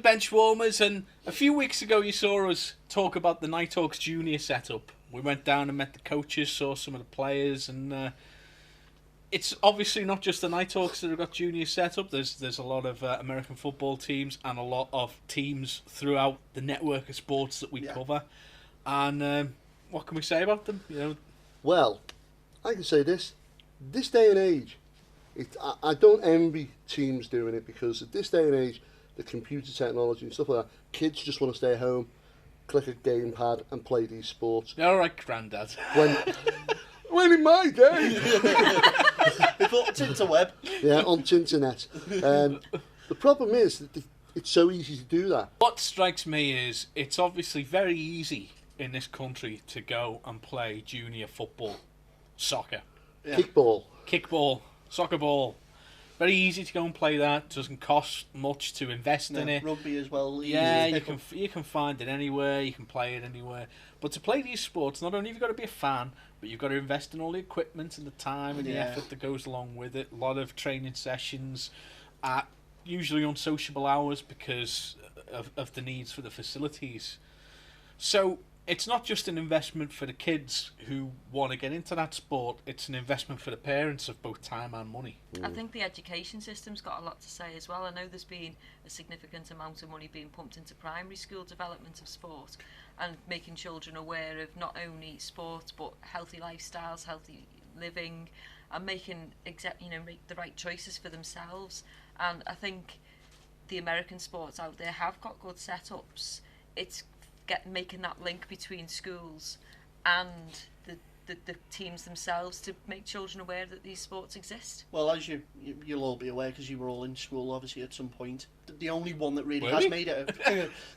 Benchwarmers, and a few weeks ago you saw us talk about the Nighthawks Junior setup. We went down and met the coaches, saw some of the players, and it's obviously not just the Nighthawks that have got junior set up. There's a lot of American football teams and a lot of teams throughout the network of sports that we cover. And what can we say about them? Well, I can say this day and age, I don't envy teams doing it, because at this day and age, the computer technology and stuff like that, kids just want to stay at home, click a gamepad and play these sports. All right, Grandad. When in my day, before Tinterweb. Yeah, on Tinternet. The problem is that it's so easy to do that. What strikes me is it's obviously very easy in this country to go and play junior football, soccer, kickball, soccer ball. Very easy to go and play that. Doesn't cost much to invest in it. Rugby as well. Yeah, you can find it anywhere. You can play it anywhere. But to play these sports, not only have you got to be a fan, but you've got to invest in all the equipment and the time and the effort that goes along with it. A lot of training sessions at usually unsociable hours because of the needs for the facilities. So it's not just an investment for the kids who want to get into that sport, it's an investment for the parents of both time and money. I think the education system's got a lot to say as well. I know there's been a significant amount of money being pumped into primary school development of sport and making children aware of not only sport but healthy lifestyles, healthy living, and making make the right choices for themselves. And I think the American sports out there have got good setups. It's making that link between schools and the teams themselves to make children aware that these sports exist. Well, as you'll all be aware, because you were all in school obviously at some point, the only one that really made it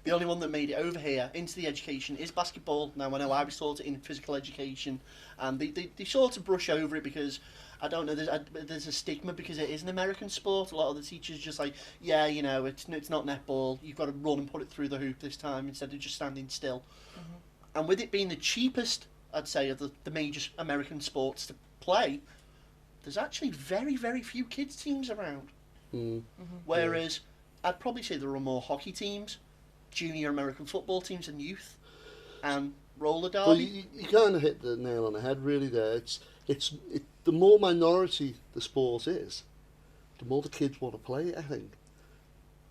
the only one that made it over here into the education is basketball. Now, I know I was taught it in physical education, and they sort of brush over it because I don't know, there's a stigma because it is an American sport. A lot of the teachers just like, it's not netball, you've got to run and put it through the hoop this time instead of just standing still. And with it being the cheapest, I'd say, of the major American sports to play, there's actually very, very few kids teams around. Whereas I'd probably say there are more hockey teams, junior American football teams and youth, and roller derby. Well, you kind of hit the nail on the head really there. The more minority the sport is, the more the kids want to play it, I think.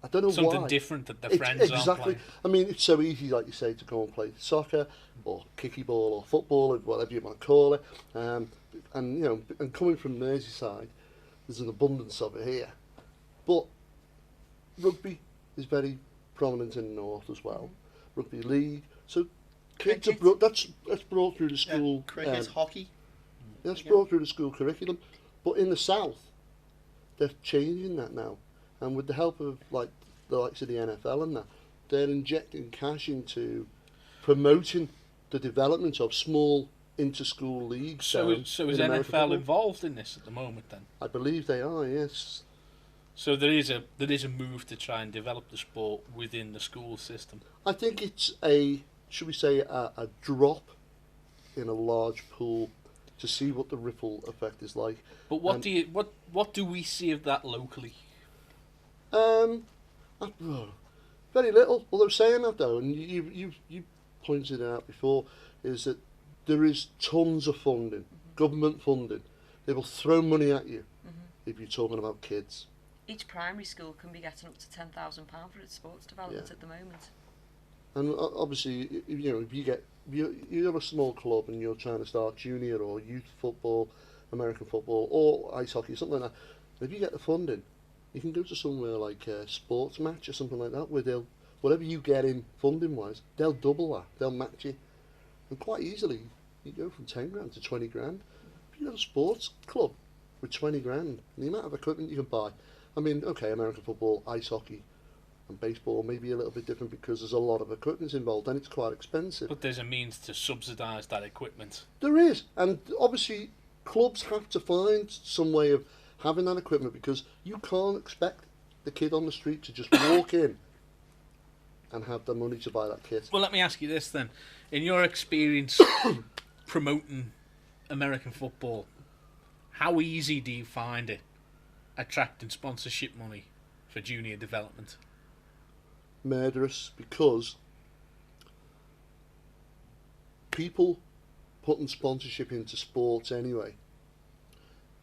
I don't know Something why. different that their friends aren't playing. I mean, it's so easy, like you say, to go and play soccer or kicky ball or football or whatever you want to call it. And coming from Merseyside, there's an abundance of it here. But rugby is very prominent in the north as well. Rugby league. So kids are that's brought through the school. Cricket, hockey. That's brought through the school curriculum. But in the south, they're changing that now. And with the help of the likes of the NFL and that, they're injecting cash into promoting the development of small inter-school leagues. So is NFL involved in this at the moment then? I believe they are, yes. So there is a move to try and develop the sport within the school system. I think it's a drop in a large pool to see what the ripple effect is like. But what do we see of that locally? Very little. Although saying that though, and you pointed it out before, is that there is tons of funding, government funding. They will throw money at you if you're talking about kids. Each primary school can be getting up to £10,000 for its sports development at the moment. And obviously, if you have a small club and you're trying to start junior or youth football, American football, or ice hockey, something like that, if you get the funding, you can go to somewhere like a sports match or something like that, where whatever you get in funding wise, they'll double that, they'll match you, and quite easily you go from 10 grand to 20 grand. If you got a sports club with 20 grand, the amount of equipment you can buy. I mean, okay, American football, ice hockey, and baseball may be a little bit different because there's a lot of equipment involved and it's quite expensive. But there's a means to subsidise that equipment. There is, and obviously clubs have to find some way of having that equipment, because you can't expect the kid on the street to just walk in and have the money to buy that kit. Well, let me ask you this then. In your experience promoting American football, how easy do you find it attracting sponsorship money for junior development? murderous, because people putting sponsorship into sports anyway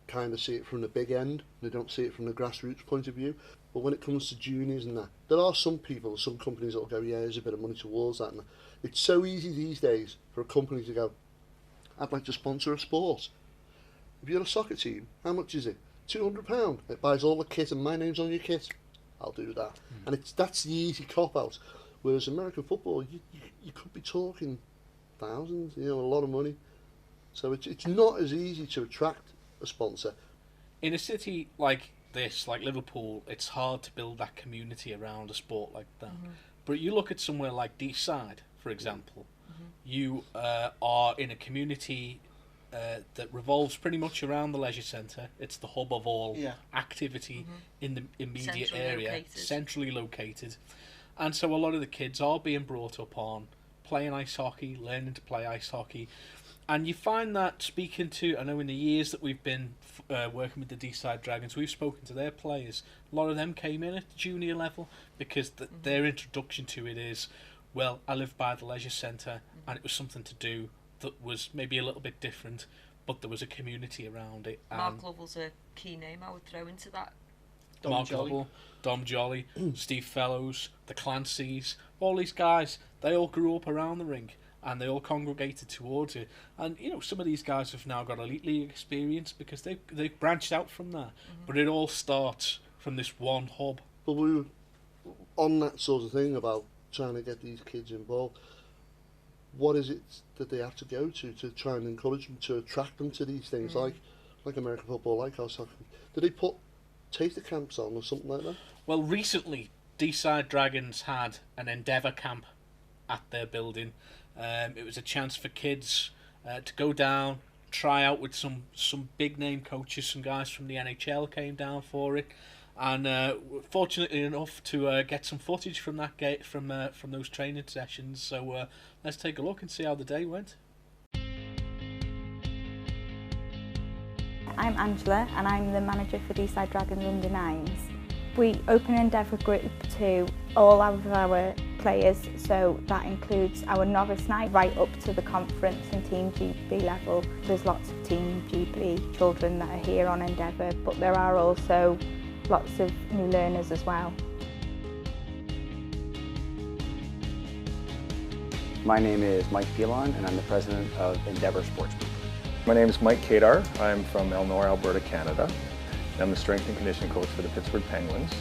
kind of see it from the big end. They don't see it from the grassroots point of view. But when it comes to juniors and that, there are some people, some companies that will go, yeah, there's a bit of money towards that. And it's so easy these days for a company to go, I'd like to sponsor a sport. If you're a soccer team, how much is it? £200. It buys all the kit and my name's on your kit. I'll do that. And that's the easy cop-out. Whereas American football, you could be talking thousands, a lot of money. So it's not as easy to attract a sponsor. In a city like this, like Liverpool, it's hard to build that community around a sport like that. But you look at somewhere like Deeside, for example, you are in a community that revolves pretty much around the leisure centre. It's the hub of all activity in the immediate area, centrally located. And so a lot of the kids are being brought up on playing ice hockey, learning to play ice hockey. And you find that speaking to, I know in the years that we've been working with the Deeside Dragons, we've spoken to their players. A lot of them came in at the junior level because their introduction to it is, well, I live by the leisure centre and it was something to do that was maybe a little bit different, but there was a community around it. Mark Lovell's a key name I would throw into that. Mark Lovell, Dom Jolly, Steve Fellows, the Clancys, all these guys, they all grew up around the rink. And they all congregated towards it. And, some of these guys have now got elite league experience because they've branched out from that. But it all starts from this one hub. But we were on that sort of thing about trying to get these kids involved. What is it that they have to go to try and encourage them, to attract them to these things, like American football, like ice hockey? Do they put taster camps on or something like that? Well, recently, Deeside Dragons had an Endeavour Camp at their building. It was a chance for kids to go down, try out with some big name coaches. Some guys from the NHL came down for it, and fortunately enough to get some footage from that from those training sessions. So let's take a look and see how the day went. I'm Angela and I'm the manager for Deeside Dragons Under 9s. We open Endeavour Group to all of our players, so that includes our novice night right up to the conference and Team GB level. There's lots of Team GB children that are here on Endeavour, but there are also lots of new learners as well. My name is Mike Pilon and I'm the president of Endeavour Sports Group. My name is Mike Kadar. I'm from Elnor, Alberta, Canada. I'm the strength and conditioning coach for the Pittsburgh Penguins.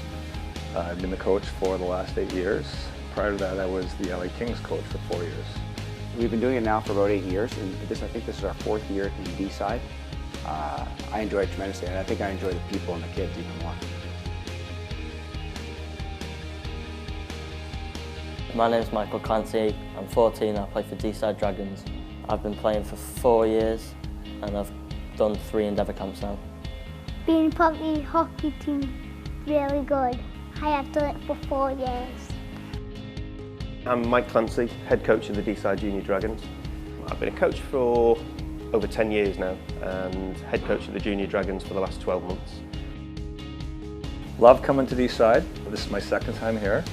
I've been the coach for the last 8 years. Prior to that, I was the LA Kings coach for 4 years. We've been doing it now for about 8 years, and I think this is our 4th year in Deeside. I enjoy it tremendously, and I think I enjoy the people and the kids even more. My name is Michael Clancy. I'm 14. I play for Deeside Dragons. I've been playing for 4 years, and I've done 3 Endeavour camps now. Being part of the hockey team, really good. I have done it for 4 years. I'm Mike Clancy, head coach of the Deeside Junior Dragons. I've been a coach for over 10 years now and head coach of the Junior Dragons for the last 12 months. Love coming to Deeside. This is my 2nd time here.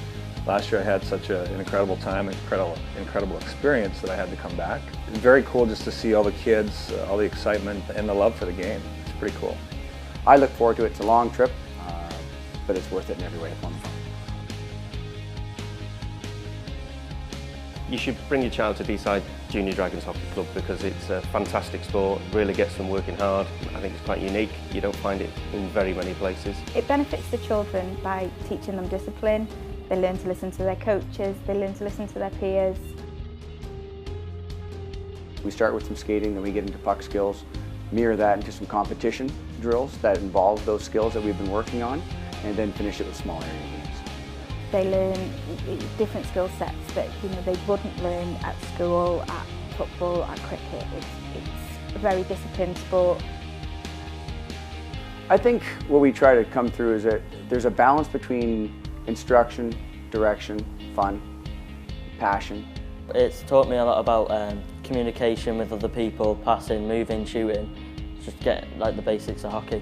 Last year I had such an incredible time, incredible experience that I had to come back. It's very cool just to see all the kids, all the excitement and the love for the game. It's pretty cool. I look forward to it. It's a long trip, but it's worth it in every way. It's wonderful. You should bring your child to Deeside Junior Dragons Hockey Club because it's a fantastic sport, really gets them working hard. I think it's quite unique. You don't find it in very many places. It benefits the children by teaching them discipline. They learn to listen to their coaches, they learn to listen to their peers. We start with some skating, then we get into puck skills, mirror that into some competition drills that involve those skills that we've been working on, and then finish it with small area games. They learn different skill sets that they wouldn't learn at school, at football, at cricket. It's a very disciplined sport. I think what we try to come through is that there's a balance between instruction, direction, fun, passion. It's taught me a lot about communication with other people, passing, moving, shooting, just get like the basics of hockey.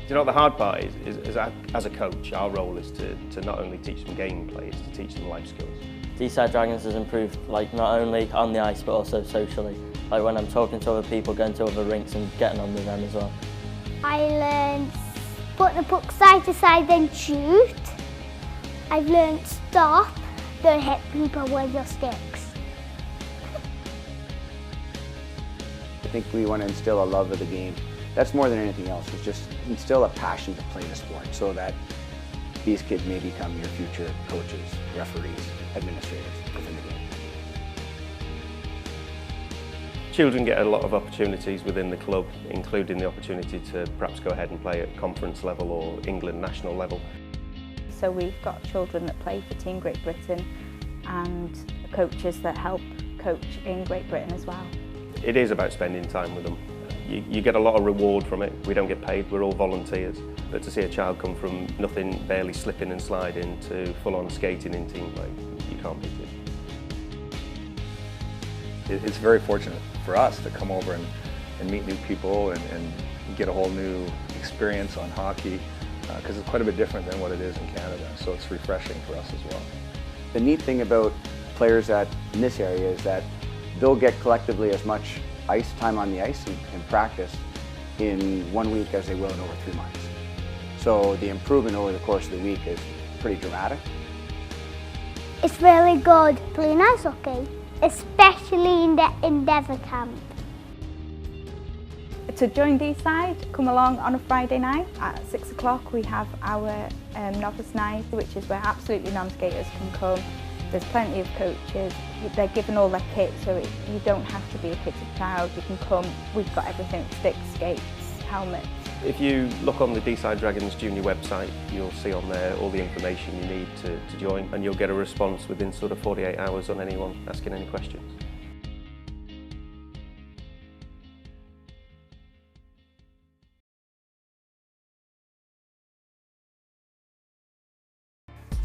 You know what the hard part is as a coach, our role is to not only teach them gameplay, it's to teach them life skills. Deeside Dragons has improved, like, not only on the ice but also socially. Like when I'm talking to other people, going to other rinks and getting on with them as well. I learned put the puck side to side then shoot. I've learned stop, don't hit people with your sticks. I think we want to instill a love of the game. That's more than anything else, is just instill a passion to play the sport so that these kids may become your future coaches, referees, administrators within the game. Children get a lot of opportunities within the club, including the opportunity to perhaps go ahead and play at conference level or England national level. So we've got children that play for Team Great Britain and coaches that help coach in Great Britain as well. It is about spending time with them. You get a lot of reward from it. We don't get paid, we're all volunteers. But to see a child come from nothing, barely slipping and sliding, to full-on skating in team play, you can't beat it. It's very fortunate for us to come over and meet new people and get a whole new experience on hockey, because it's quite a bit different than what it is in Canada, so it's refreshing for us as well. The neat thing about players in this area is that they'll get collectively as much ice time on the ice and practice in 1 week as they will in over 3 months. So the improvement over the course of the week is pretty dramatic. It's really good playing ice hockey, especially in the Endeavour Camp. To join Deeside, come along on a Friday night at 6 o'clock. We have our novice night, which is where absolutely non-skaters can come. There's plenty of coaches. They're given all their kit, so you don't have to be a kitted child. You can come. We've got everything: sticks, skates, helmets. If you look on the Deeside Dragons Junior website, you'll see on there all the information you need to join, and you'll get a response within sort of 48 hours on anyone asking any questions.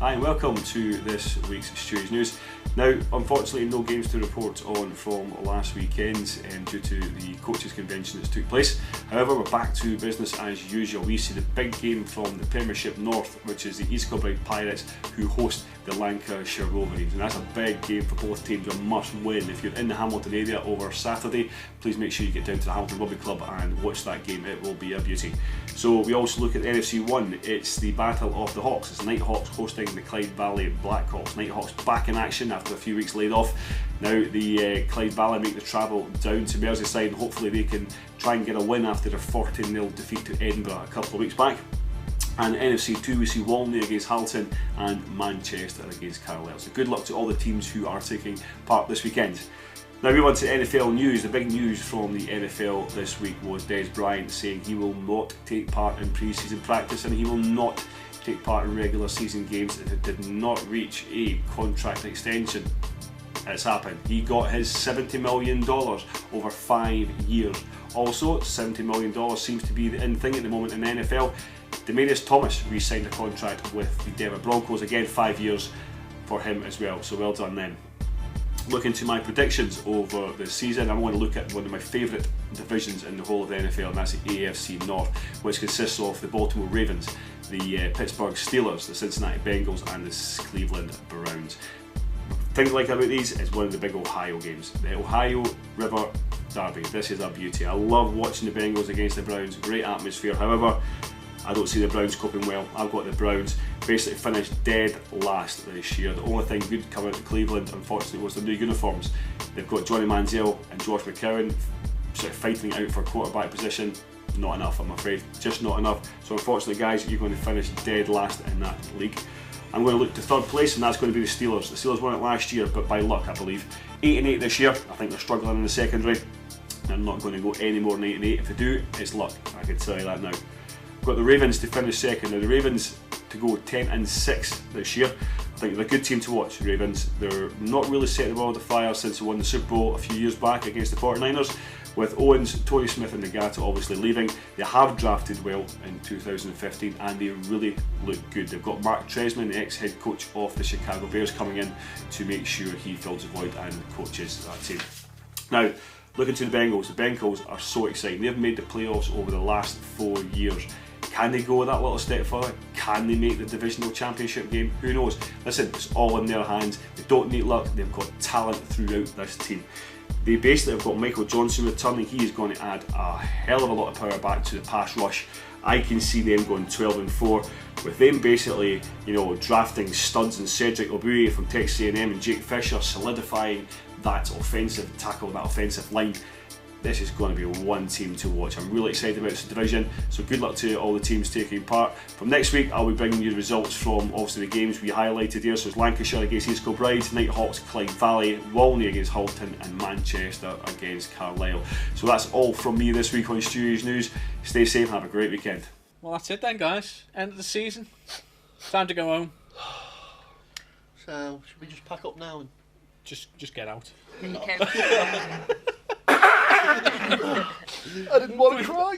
Hi and welcome to this week's Stewards News. Now, unfortunately, no games to report on from last weekend due to the coaches' convention that took place. However, we're back to business as usual. We see the big game from the Premiership North, which is the East Kilbride Pirates, who host the Lancashire Wolverines, and that's a big game for both teams, a must win. If you're in the Hamilton area over Saturday, please make sure you get down to the Hamilton Rugby Club and watch that game. It will be a beauty. So we also look at the NFC 1. It's the Battle of the Hawks. It's Nighthawks hosting the Clyde Valley Blackhawks. Nighthawks back in action after a few weeks laid off. Now the Clyde Valley make the travel down to Merseyside, and hopefully they can try and get a win after their 40-0 defeat to Edinburgh a couple of weeks back. And NFC 2, we see Walney against Halton and Manchester against Carlisle. So good luck to all the teams who are taking part this weekend. Now we want to NFL news. The big news from the NFL this week was Des Bryant saying he will not take part in pre-season practice and he will not take part in regular season games if it did not reach a contract extension. It's happened. He got his $70 million over 5 years. Also, $70 million seems to be the in thing at the moment in the NFL. Demaryius Thomas re-signed a contract with the Denver Broncos, again 5 years for him as well, so well done then. Looking to my predictions over the season, I'm going to look at one of my favourite divisions in the whole of the NFL, and that's the AFC North, which consists of the Baltimore Ravens, the Pittsburgh Steelers, the Cincinnati Bengals and the Cleveland Browns. Things I like about these is one of the big Ohio games, the Ohio River Derby. This is a beauty. I love watching the Bengals against the Browns, great atmosphere. However, I don't see the Browns coping well. I've got the Browns basically finished dead last this year. The only thing good coming out of Cleveland, unfortunately, was the new uniforms. They've got Johnny Manziel and Josh McCown sort of fighting it out for quarterback position. Not enough, I'm afraid. Just not enough. So unfortunately, guys, you're going to finish dead last in that league. I'm going to look to third place, and that's going to be the Steelers. The Steelers won it last year, but by luck, I believe. 8-8 this year. I think they're struggling in the secondary. They're not going to go any more than 8-8. If they do, it's luck. I can tell you that now. We've got the Ravens to finish second. Now the Ravens to go 10-6 this year. I think they're a good team to watch, the Ravens. They're not really setting the world afire since they won the Super Bowl a few years back against the 49ers. With Owens, Torrey Smith and Nagata obviously leaving, they have drafted well in 2015 and they really look good. They've got Mark Tresman, the ex-head coach of the Chicago Bears, coming in to make sure he fills the void and coaches that team. Now, looking to the Bengals are so exciting. They've made the playoffs over the last 4 years. Can they go that little step further? Can they make the divisional championship game? Who knows? Listen, it's all in their hands. They don't need luck. They've got talent throughout this team. They basically have got Michael Johnson returning. He is going to add a hell of a lot of power back to the pass rush. I can see them going 12-4 with them basically, drafting studs and Cedric Obue from Texas A&M and Jake Fisher, solidifying that offensive tackle, that offensive line. This is going to be one team to watch. I'm really excited about this division, so good luck to all the teams taking part. From next week, I'll be bringing you the results from obviously the games we highlighted here. So it's Lancashire against East Kilbride, Nighthawks, Clyde Valley, Walney against Halton, and Manchester against Carlisle. So that's all from me this week on Stewie's News. Stay safe and have a great weekend. Well, that's it then, guys. End of the season. Time to go home. So, should we just pack up now and just get out? I didn't want to cry.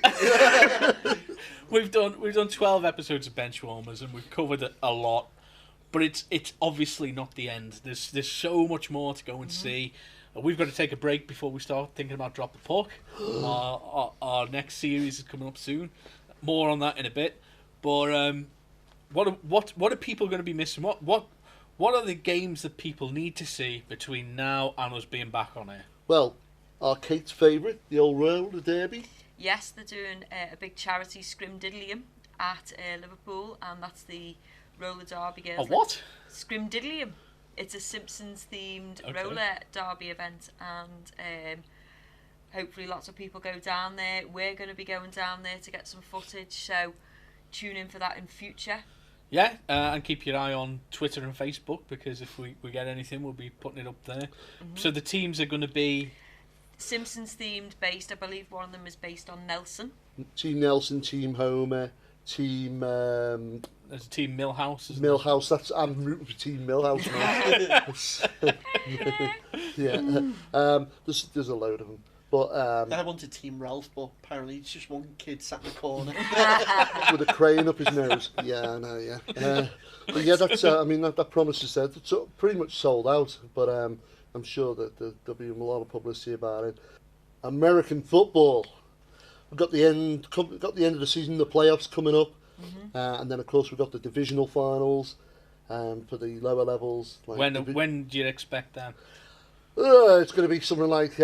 We've done 12 episodes of Benchwarmers and we've covered a lot, but it's obviously not the end. There's so much more to go and see. We've got to take a break before we start thinking about Drop the Puck. Our next series is coming up soon. More on that in a bit. But what are people going to be missing? What are the games that people need to see between now and us being back on air? Well, our Kate's favourite, the old roller derby. Yes, they're doing a big charity scrimdiddlyum at Liverpool, and that's the roller derby girls. A what? Scrimdiddlyum. It's a Simpsons themed roller derby event, and hopefully lots of people go down there. We're going to be going down there to get some footage, so tune in for that in future. Yeah, and keep your eye on Twitter and Facebook, because if we get anything, we'll be putting it up there. So the teams are going to be Simpsons themed, based. I believe one of them is based on Nelson. Team Nelson, Team Homer, Team. There's a Team Millhouse. Millhouse. I'm rooting for Team Millhouse now. Yeah. There's a load of them. But I wanted Team Ralph, but apparently it's just one kid sat in the corner with a crane up his nose. Yeah, I know. Yeah. But yeah, that's. That promise is said. It's pretty much sold out. But I'm sure that there'll be a lot of publicity about it. American football. We've got the end of the season, the playoffs coming up, and then of course we've got the divisional finals for the lower levels. When do you expect that? It's going to be something like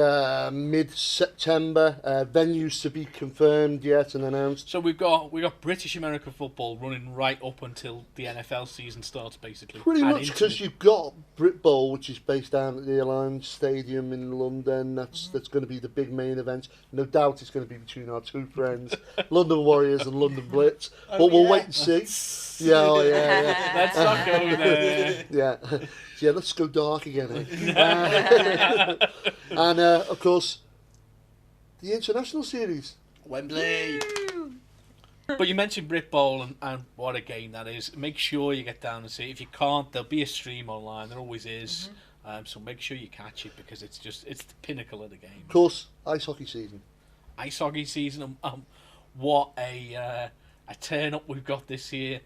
mid-September. Venues to be confirmed yet and announced. So we've got British American football running right up until the NFL season starts, basically. Pretty much, because you've got Brit Bowl, which is based down at the Airline Stadium in London. That's going to be the big main event. No doubt it's going to be between our two friends, London Warriors and London Blitz. But we'll wait and see. Yeah. Let's not go there. Yeah, let's go dark again. And of course, the international series, Wembley. But you mentioned Brit Bowl and what a game that is. Make sure you get down and see it. If you can't, there'll be a stream online. There always is. So make sure you catch it, because it's the pinnacle of the game. Of course, ice hockey season. What a turn up we've got this year.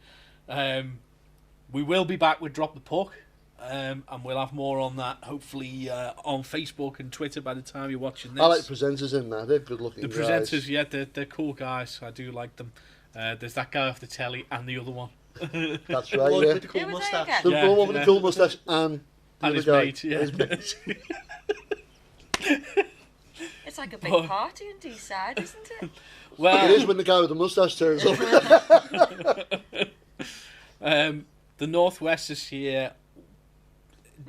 We will be back with Drop the Puck. And we'll have more on that, hopefully, on Facebook and Twitter by the time you're watching this. I like the presenters in there. They're good looking guys. The presenters, yeah, they're cool guys. I do like them. There's that guy off the telly and the other one. That's right, yeah. With the cool moustache. The one with the cool moustache and his mate, yeah. His mate. It's like a big party in Deeside, isn't it? Well, it is when the guy with the moustache turns up. The Northwest this year,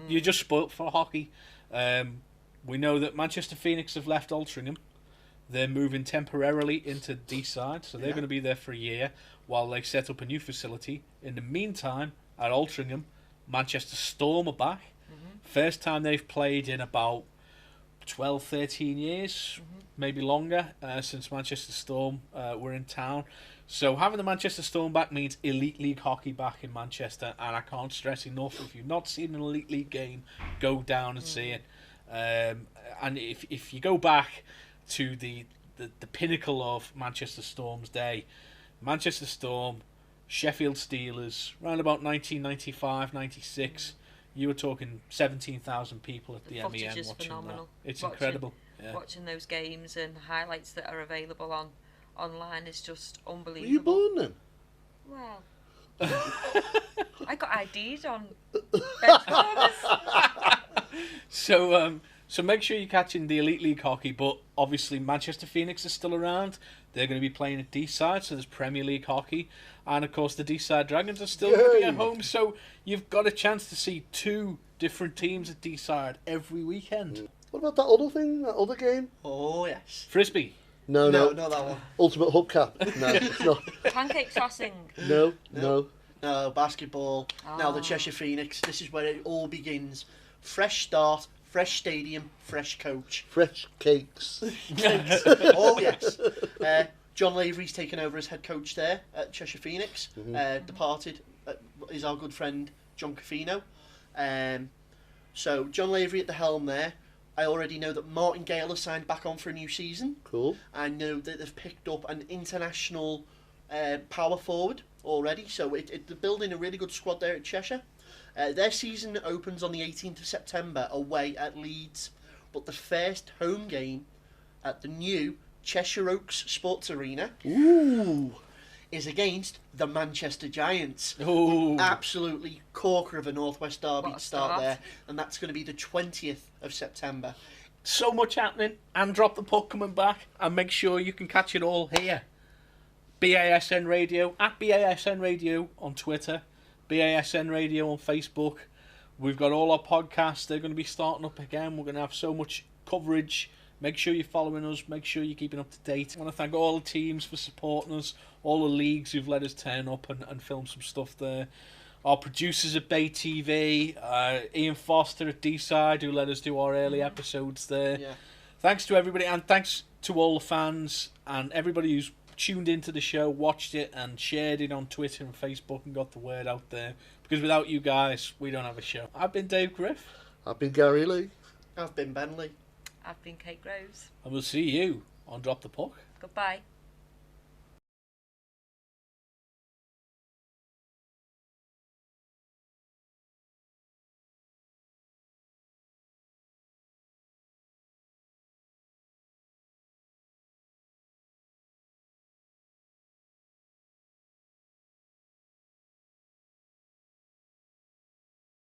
you're just spoilt for hockey. We know that Manchester Phoenix have left Altrincham. They're moving temporarily into Deeside, so they're going to be there for a year while they set up a new facility. In the meantime, at Altrincham, Manchester Storm are back. First time they've played in about 12, 13 years, maybe longer, since Manchester Storm were in town. So having the Manchester Storm back means Elite League hockey back in Manchester, and I can't stress enough, if you've not seen an Elite League game, go down and see it. And if you go back to the pinnacle of Manchester Storm's day, Manchester Storm, Sheffield Steelers, around about 1995, 96, you were talking 17,000 people at the MEN watching phenomenal. that. It's incredible. Watching those games and highlights that are available on online is just Were unbelievable. you born then? Well, I got ID'd on Benchwarmers. So make sure you're catching the Elite League hockey, but obviously Manchester Phoenix is still around. They're going to be playing at Deeside, so there's Premier League hockey. And of course the Deeside Dragons are still going to be at home, so you've got a chance to see 2 different teams at Deeside every weekend. What about that other thing, that other game? Oh, yes. Frisbee. No, Not that one. Ultimate hubcap. No, it's not. Pancake tossing. No. No, basketball. Now the Oh. Cheshire Phoenix. This is where it all begins. Fresh start, fresh stadium, fresh coach. Fresh cakes. Oh, yes. John Lavery's taken over as head coach there at Cheshire Phoenix. Departed is our good friend John Cofino. So John Lavery at the helm there. I already know that Martin Gale has signed back on for a new season. Cool. I know that they've picked up an international power forward already. So they're building a really good squad there at Cheshire. Their season opens on the 18th of September away at Leeds. But the first home game at the new Cheshire Oaks Sports Arena is against the Manchester Giants. Ooh. Absolutely corker of a Northwest Derby What a start start. there. And that's going to be the 20th of September. So much happening, and Drop the Puck coming back, and make sure you can catch it all here. BASN Radio, at BASN Radio on Twitter, BASN Radio on Facebook. We've got all our podcasts, they're going to be starting up again. We're going to have so much coverage. Make sure you're following us, make sure you're keeping up to date. I want to thank all the teams for supporting us, all the leagues who've let us turn up and film some stuff there. Our producers at Bay TV, Ian Foster at Deeside, who let us do our early episodes there. Yeah. Thanks to everybody, and thanks to all the fans and everybody who's tuned into the show, watched it and shared it on Twitter and Facebook and got the word out there. Because without you guys, we don't have a show. I've been Dave Griff. I've been Gary Lee. I've been Benley. I've been Kate Groves. And we'll see you on Drop the Puck. Goodbye.